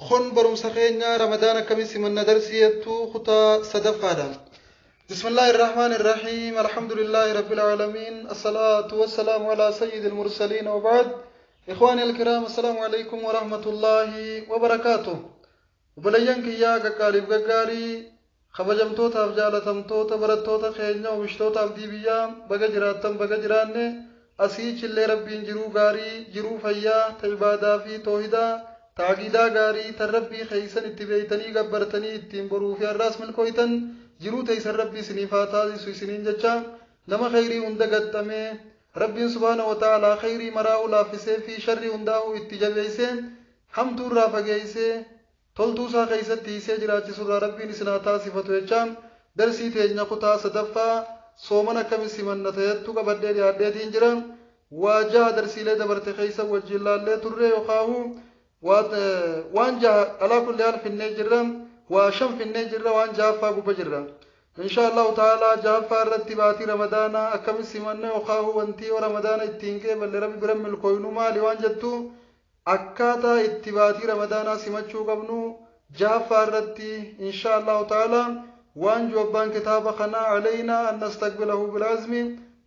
خن برم سخينا رمضان كم سمنا درسية كتاء صدفها. بسم الله الرحمن الرحيم الحمد لله رب العالمين الصلاة والسلام على سيد المرسلين وبعد. إخواني الكرام السلام عليكم ورحمة الله وبركاته. وبليانك يا قالب قاري خبجمتوتا فجالتمتوتا برتوتا خيجنا ومشتوتا فديبيا بقجراتم بقجراني أسيج اللي ربين جرو قاري جرو فيا تعبادا في توحيدا تعقيدا قاري تربي خيسن اتبعتني قبرتني اتنبرو في الراس من كويتن جرو تيسر ربي سنفاتا سنين ججا نما خيري هندقت أمي ربي سبحانه وتعالى خيري مراو لافسي في شر هنداو اتجابيسي حمدو رافقيسي تولتو سا خيستي سيجراجي سورة ربي نسناتا صفتو يجام درسي تيجنا قطا صدفا صومنا كم سمنا تيتو قبردي لعدي انجرام واجه درسي لي دبرت خيسا وجلال لي تري وخاهو وانجا على كل حال في النجرم وشم في النجر وانجا فاقو بجرم إن شاء الله تعالى جافا رتباتي رمضان أكم سمنا وخاهو وانتي ورمضان اتنكي بل ربي برم الكوينو مالي وانجتو أكاتا اتباتي رمضان سمچو قبنو جافا رتي إن شاء الله تعالى وانجو أبان كتاب خنا علينا أن نستقبله بالعزم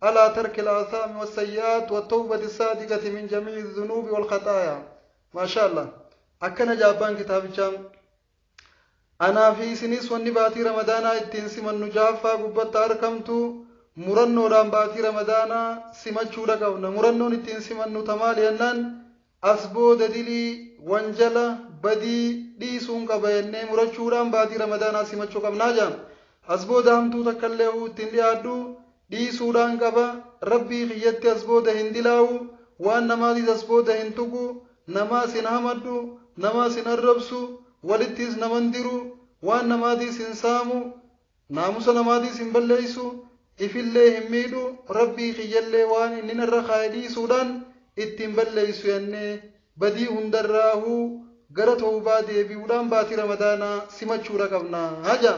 على ترك الآثام والسيئات والتوبة الصادقة من جميع الذنوب والخطايا ما شاء الله أكنا جابان كتاب جام أنا في سنيس ونباتي رمضان اتنسي من نجافا قبط أركمتو مرنو رامباتي رمضان سمچو لقونا مرنو اتنسي من نتمالي أنان أسبود دلي وانجلا بدي دي سونك بيني مرچو رامباتي رمضان سمچو قبنا جام أسبود همتو تكاليو تنلي عدو دي سودان قبا ربي خيّت أسبود هندلاو وان نمازي أسبود هنتوكو نماسين همدو نماسين الربسو ولتيس نمندرو وان نمادي سنسامو ناموس نمادي سنبليسو إفلي هميدو ربي خيّلي وان إننا الرخايدي سودان اتنبليسو ينّي بدي هندراهو غرطو بادي بيودان باتي رمضانا سمچو رقبنا هجا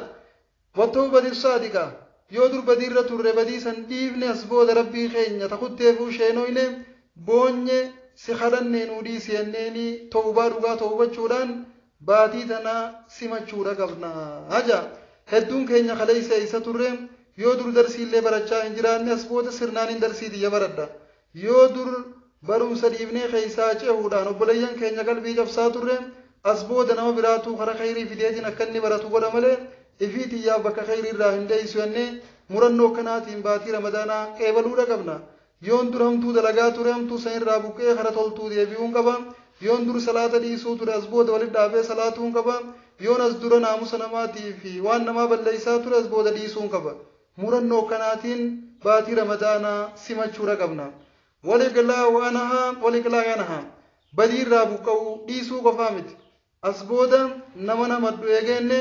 وطوبة الصادقة يودر بدير رتور بدي سنديفني أسبود ربي خيّن يتخطيفو شينويني بوني سخرني نودي سينيني توبة رغا توبة چودان باتي تنا سمچو رقبنا هجا هدون كينيا خليسة إيسا ترم يودر درسي اللي برچا انجران أسبود سرنان درسي دي برد يودر برم سريبني خيسا چهودان وبليان كينيا قلبي جفسا ترم أسبود نو براتو خر خيري فيديتي نكني براتو قدمالي إفيتي يا بك خيري راهن ديسو أني مرنو كناتين باتي رمضانا قبلو رقبنا يون درهم تو دلقا ترهم تو سين رابوكي خرطول تو ديبيون قبام يون در صلاة ديسو تر أسبود ولد دابي صلاتون قبام يون أسدر نامو سنماتي في وان نما بلليسا تر أسبود ديسون قبام مرنو كناتين باتي رمضانا سمچو رقبنا ولقلا وانها بدير رابوكو ديسو قفامت أسبودا نمنا مدو يغيني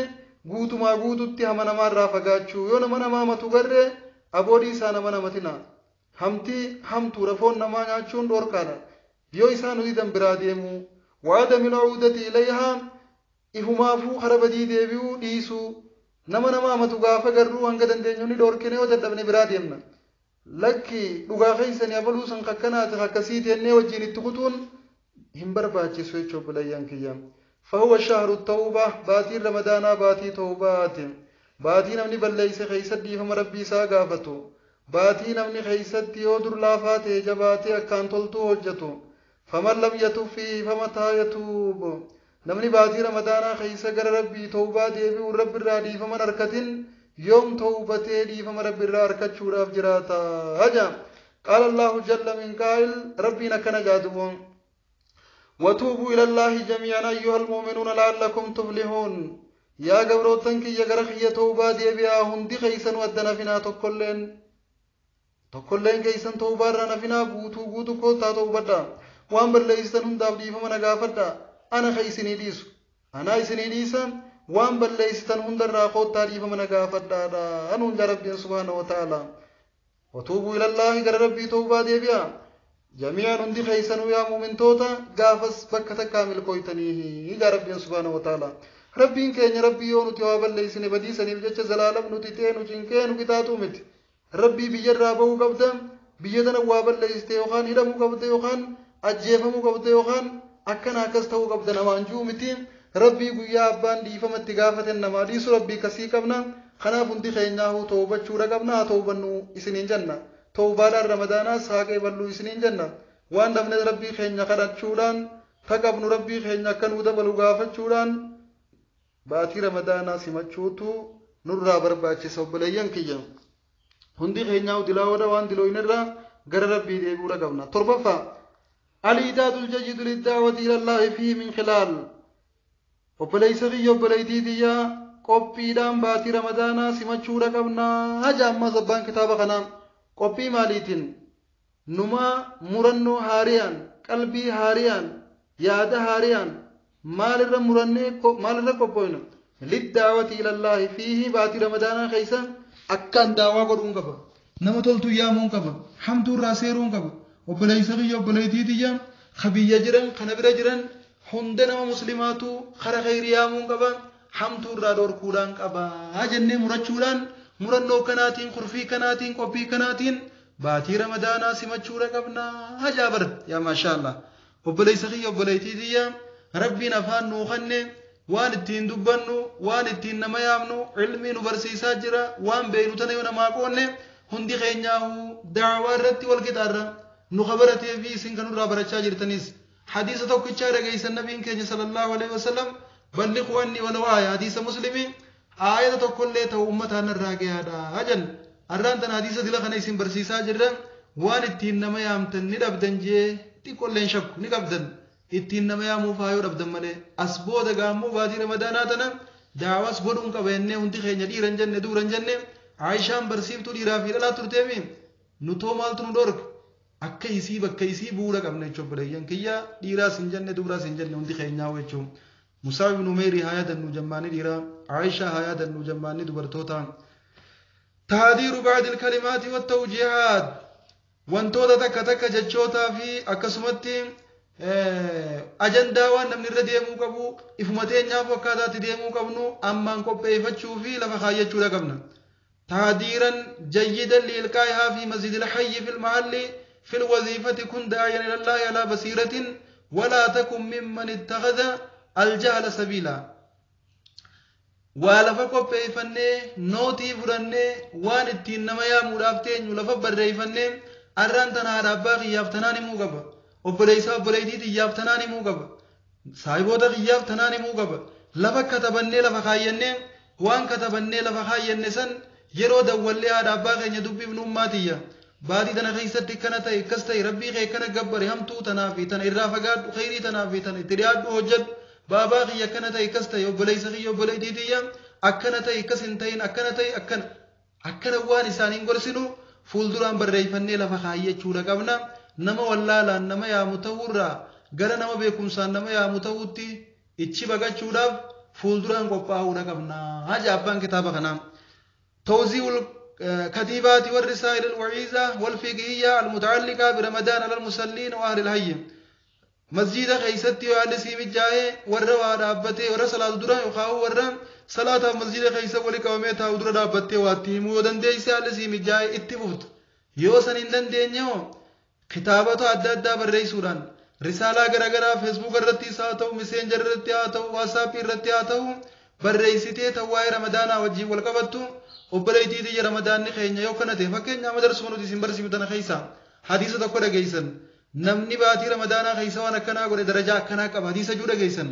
guutuma guututti hama namarraa fagaachuu yoo nama namaa matu garree aboodii isaa nama namatina hamti hamtuudha foon namaa nyaachuun dhorkaadha yoo isaan udidan biraa deemu waadamil cuudati ilayhaa ifumaafuu hara badii deebi'uu dhiisuu nama namaa matu gaafa garruu hanga dandeenyu ni dhorkine yoo dadhabne biraa deemna lakki dhugaa keeysanii abaluu san kakkanaati akkasii teennee wajjin itti kutuun hin barbaachisu jechuu bilayyaan kiyyaan فهو شهر التوبة باتي رمضان باتي توبات باتي نمني بلليس خيست دي فم ربي ساقافتو باتي نمني خيست يودر لافات جباتي أكان تلتو هجتو فمن لم يتوب فيه فمتى يتوب نمني باتي رمضان خيس قر ربي توبة ديبي ورب الرادي فمن أركتن يوم توبتي دي فم رب الراركت شوراف جراتا هجا قال الله جل من قائل ربي نكنا جادوون وتوبوا إلى الله جميعا أيها المؤمنون لعلكم تفلحون يا قبروتن كي يغرخي توبا ديبيا هندي خيسن ودنا فينا تقولين كيسن توبا رانا فينا قوتو كوتا توبدا وان بلليسن هنداف دي فمن غافدا أنا خيسني ديسو أنا إسني ديسا وان بلليسن هندر راقوتا دي فمن غافدا أنون ربي سبحانه وتعالى وتوبوا إلى الله قال ربي توبا ديبيا جميعا هندي خيسن يا مؤمن توتا غافس بكتا كامل كويتنيه يا ربي سبحانه وتعالى ربي كين ربي يونو توابل ليسن بدي سني بجچ زلالم نتيتينو جنكينو كتاتو مت ربي بيجرا بو قبدم بيجدنا وابل ليسته يوخان هدمو قبد يوخان أجيفمو قبد يوخان أكنا كستو قبدنا وانجو متين rabbii guyyaa abbaan dhiifamatti gaafaten namaa dhiisu rabbii kasii qabna kanaaf hundi keenyaa tawbachuudha qabna tawbannu isiniin jenna tawbaadhaan ramadaanaas haaqee ballu isiniin jenna waan dhabne rabbii keenya kadhachuudhaan taqabnu rabbii keenya akka nuu dabalu gaafachuudhaan baatii ramadaanaa simachuutu nurraa barbaachisa obboleeyyan kiyya hundi keenyaa dilaawadha waan dilooyinirraa gara rabbii deebi'uudha qabna torbaffaa al-idaadul jayidu liddaawati ilallaahi fiihi min khilaal obboleeysa kiyya obboleeytiitiyyaa qophiidhaan baatii ramadaanaa simachuudha qabna haja ammas abbaan kitaaba kanaa qophii maaliitiin numaa murannoo haariyaan qalbii haariyaan yaada haariyaan maalirra murannee maalirra qophoyna liddaawati ilallaahi fiihi baatii ramadaanaa keessa akkaan daawaa godhuun qaba nama toltuu yaamuun qaba hamtuurraa seeruun qaba obboleeysa kiyya obboleeytiitiyya kabiyya jiran kana bira jiran hunda nama muslimaatu kara khayrii yaamuun qaba hamtuurraa dhorkuudhaan qaba jennee murachuudhaan murannoo kanaatiin kurfii kanaatiin qophii kanaatiin baatii ramadaanaa simachuudha qabna hajaa bar yaa maashaallah obboleeysa kiyya obboleeytiitiyya rabbiin afaan nuu kenne waan ittiin dubbannu waan ittiin nama yaamnu ilmii nu barsiisaa jira waan beeynu tana yoo namaa qoonne hundi keenyaahu daawaa irratti wal qixaarra nu khabaratee fi isin kanurraa barachaa jirtanis hadiisa tokkichaa dhageeysan nabiin keenya sallallahu alaihi wasallam balliqu anni walaw aaya hadiisa muslimi aayata tokkollee ta'u ummataan irraa gayaadha hajan arraan tan hadiisa dila kana isin barsiisaa jirra waan ittiin nama yaamtan ni dhabdan jee xiqqolleen shakku ni qabdan ittiin nama yaamuuf haayoo dhabdan malee as booda gaammoo baatii ramadaanaa tana daawaas godhuun qaba jennee hundi keenya dhiiran jenne duuran jenne Aishaan barsiiftuu dhiiraa fi dhalaa turteemi nutoo maaltu nu dhorka akka isii bakka isii bu'uura qabna jechuun obboleeyyan kiyya dhiiraas hin jenne dubraas hin jenne hundi keenyaa jechuun Musaa ibn Umayrii haa yaadannu jammaanii dhiiraa Aishaa haa yaadannu jammaanii dubartoota taadiiru baadil kalimaati wattawjihaad wantoota takka takka jechootaa fi akkasumatti ajandaa waan namni irra deemuu qabu ifuma teenyaaf akkaataatti deemuu qabnu ammaan qopheeffachuu fi lafa kaayyachuudha qabna تعديرا جيدا لإلقائها في مسجد الحي في المحل في الوظيفة كن داعيا إلى الله على بصيرة ولا تكن ممن اتخذ الجهل سبيلا ولفقوا بيفنه نوتي فرنه وان التين يا مرافتين ولفق بريفنه أران تنها رباقي يفتناني موقبا وبليسا وبليدي يفتناني موقبا صاحبوتا يفتناني موقبا لفق كتبنه لفقاينه وان كتبنه لفقاينه سن yeroo dawwallee haadha abbaa keenya dubbiif nu ummaatiyya baatii tana keessatti kana ta'e akkas ta'e rabbii kee kana gabbare hamtuu tanaa fi tana irraa fagaadhu khayrii tanaa fi tana itti dhiyaadhu hojjedhu baabaa kiyya akkana ta'e akkas ta'e obboleessa kiyya obboleettiitiyya akkana ta'e akkas hin ta'in akkana ta'e akkana waan isaaniin gorsinu fuulduraan barreeffannee lafa kaayyachuudha qabna nama wallaalaan nama yaamu ta'uurraa gara nama beekumsaan nama yaamu ta'uutti ichi baqachuudhaaf fuulduraan qophaa'uudha qabna haja abbaan kitaaba kanaa توزيع الكتيبات والرسائل الوعيزة والفقهية المتعلقة برمضان على المصلين وأهل الحي مسجد خيستي وأهل سيم الجاي والروا دابته ورسالة درا يخاو ورا صلاة مسجد خيس ولكوميتها ودرا دابته واتيمو ودن ديس أهل سيم الجاي اتفوت يوسن إندن دينيو كتابته أدى بالرئيسوران رسالة غرغرا فيسبوك الرتي ساتو مسنجر الرتي آتو واتساب الرتي آتو بالرئيسيتي تواي رمضان وجي والقبطو obboleettiitii ramadaanni keenya yoo kana ta'e fakkeenya madarsu nuti isin barsiifnu tana keessa hadiisa tokko dhageessan namni baatii ramadaanaa keessa waan akkanaa godhe darajaa akkanaa qaba hadiisa juu dhageessan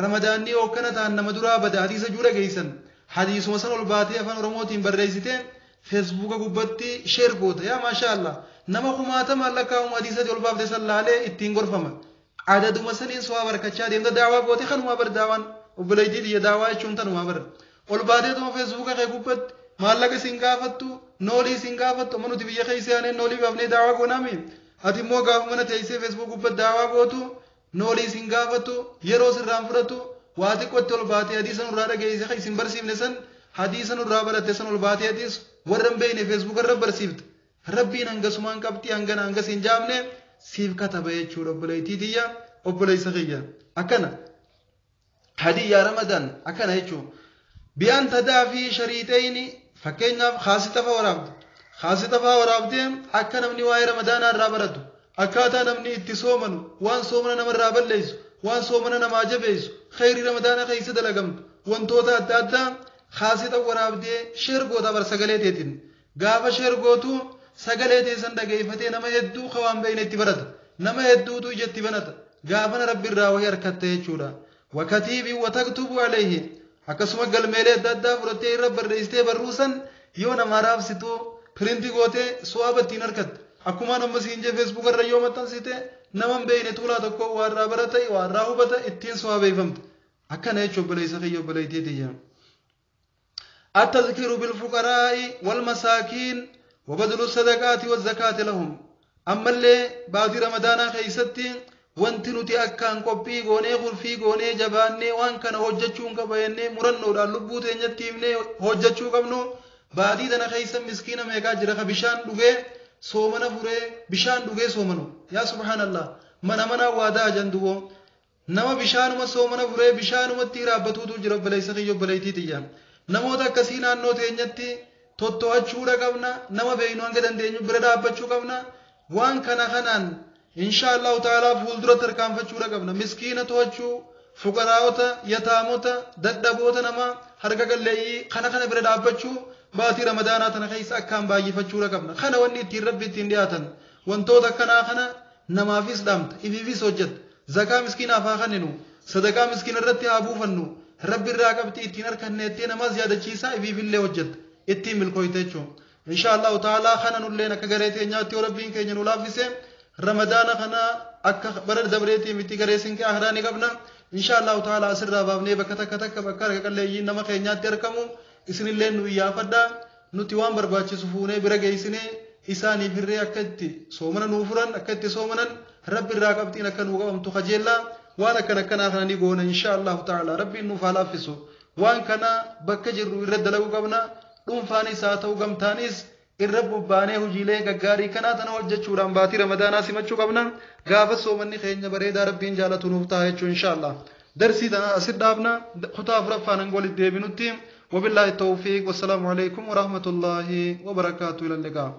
ramadaanni yoo kana ta'an nama duraa bada hadiisa juu dhageessan hadiisuma san ol baatee afaan oromootiin barreessitee feesbuuka gubbatti sheer goota yaa maashaallah nama kumaatama lakkaa'umu hadiisa ol baaftee san laalee ittiin gorfama adaduma saniin su'aa barkachaa deemta daawaa goote kanuma bar daawaan obboleettiitii daawaa jechuun tanuma bar ol baatee tuma feesbuuka kee gubbatti maallaqa isin gaafattu noolii isin gaafattu manuti biyya keessa yaaneen noolii baafnee daawaa goonaami ati immoo gaafa mana teessee feesbuuk gubbatti daawaa gootu noolii isin gaafattu yeroo sirraan fudhatu waa xiqqootti ol baatee hadiisa nurraa dhageesse isin barsiifne san hadiisa nurraa baratte san ol baatee hadiis warra hin beekne feesbuuk irra barsiifte rabbiin hangasumaan qabxii hangana hangas hin jaamne siif kataba jechuudha obboleettiitiyya obboleessa kiyya akkana hadiyyaa ramadaan akkana jechuudha biyaan tadaa fi shariixeeyni fakkeenyaaf khaasitafa waraabdee akka namni waa'ee ramadaanaa irraa baratu akkaataa namni itti soomanu waan soomana namarraa balleessu وان صومنا نما جبيس خير رمضان خيس دلقم وانتوتا أدادا خاصة ورابدي شرقو دبر سقليتين غافا شرقوتو سقليتي سندقيفتي نما يدو خوان بين اتبرد نما يدو تو جت بنت غافنا رب الراوي أركته جورا وكتيب وتكتب عليه akkasuma galmeelee adda addaa fudhattee irra barreessitee barruusan yoo nama raabsitu piriintii gootee su'aaba ittiin harkatte akkuma nama siin jee feesbuuk irra yoo maxxansite nama hin beekne tuulaa tokko waarraa barate waarraa hubata ittiin su'aabeeffamte akkana jechuun obboleessa kiyya obboleettiitiyya. التذكير بالفقراء والمساكين وبذل الصدقات والزكاة لهم أما اللي بعد رمضان خيستي wanti nuti akkaan qophii goonee gurfii goonee jabaannee waan kana hojjechuun qabayannee murannoodhaan lubbuu teenyatti himnee hojjechuu qabnu baadii tana keessa miskiina meeqaa jira ka bishaan dhugee soomana furee bishaan dhugee soomanu yaa subhaanallah mana mana waadaa janduwoo nama bishaanuma soomana furee bishaanumatti raabbatuutu jira obboleessa kiyya obboleettiitiyya namoota akkasii naannoo teenyatti totto'achuudha qabna nama beeynu hanga dandeenyu bira dhaabbachuu qabna waan kana kanaan إن شاء الله تعالى فولدرة تركان فجورة قبنا مسكينة توجو فقراءة يتاموتا ددبوتا نما حركة اللي خنا برد أبجو باتي رمضان تنخيس أكام باجي فجورة قبنا خنا وني تيربي تندياتن وانتوتا خنا نما في سلامت إذا في سوجت زكاة مسكينة فاخننو صدقاء مسكينة رتي أبو فنو رب الراقب تيتينر كنتي نما زيادة شيسا إذا في اللي وجد إتي ملكويتشو إن شاء الله تعالى خنا نولينا كغريتي نياتي وربين كي نولافيسي رمضان خنا أك برد دبرتي متي كريسين كأهراني قبنا إن شاء الله تعالى أسر بابني بكتك بكر كله نما خينيات تركمو إسن اللي نويا فدا نتوان برباچ سفونه برجع إسنه إساني فرّي أكتي سومنا نوفران أكتي سومنا رب الراقبتي نكن وقام تخجلا وانا كنا خناني قونا إن شاء الله تعالى ربي نفعل فيسو وان كنا بكجر يرد له قبنا دون فاني ساتو قم تانيس الرب بانه جيله غاري كنا تنوجچوران باتي رمضان سمچو قبنا غاف سومني خينيا بريدا ربين جالتو نفتا هچو ان شاء الله درسي دنا اسدابنا خطا فرفان غول ديبنوتي وبالله التوفيق والسلام عليكم ورحمه الله وبركاته الى اللقاء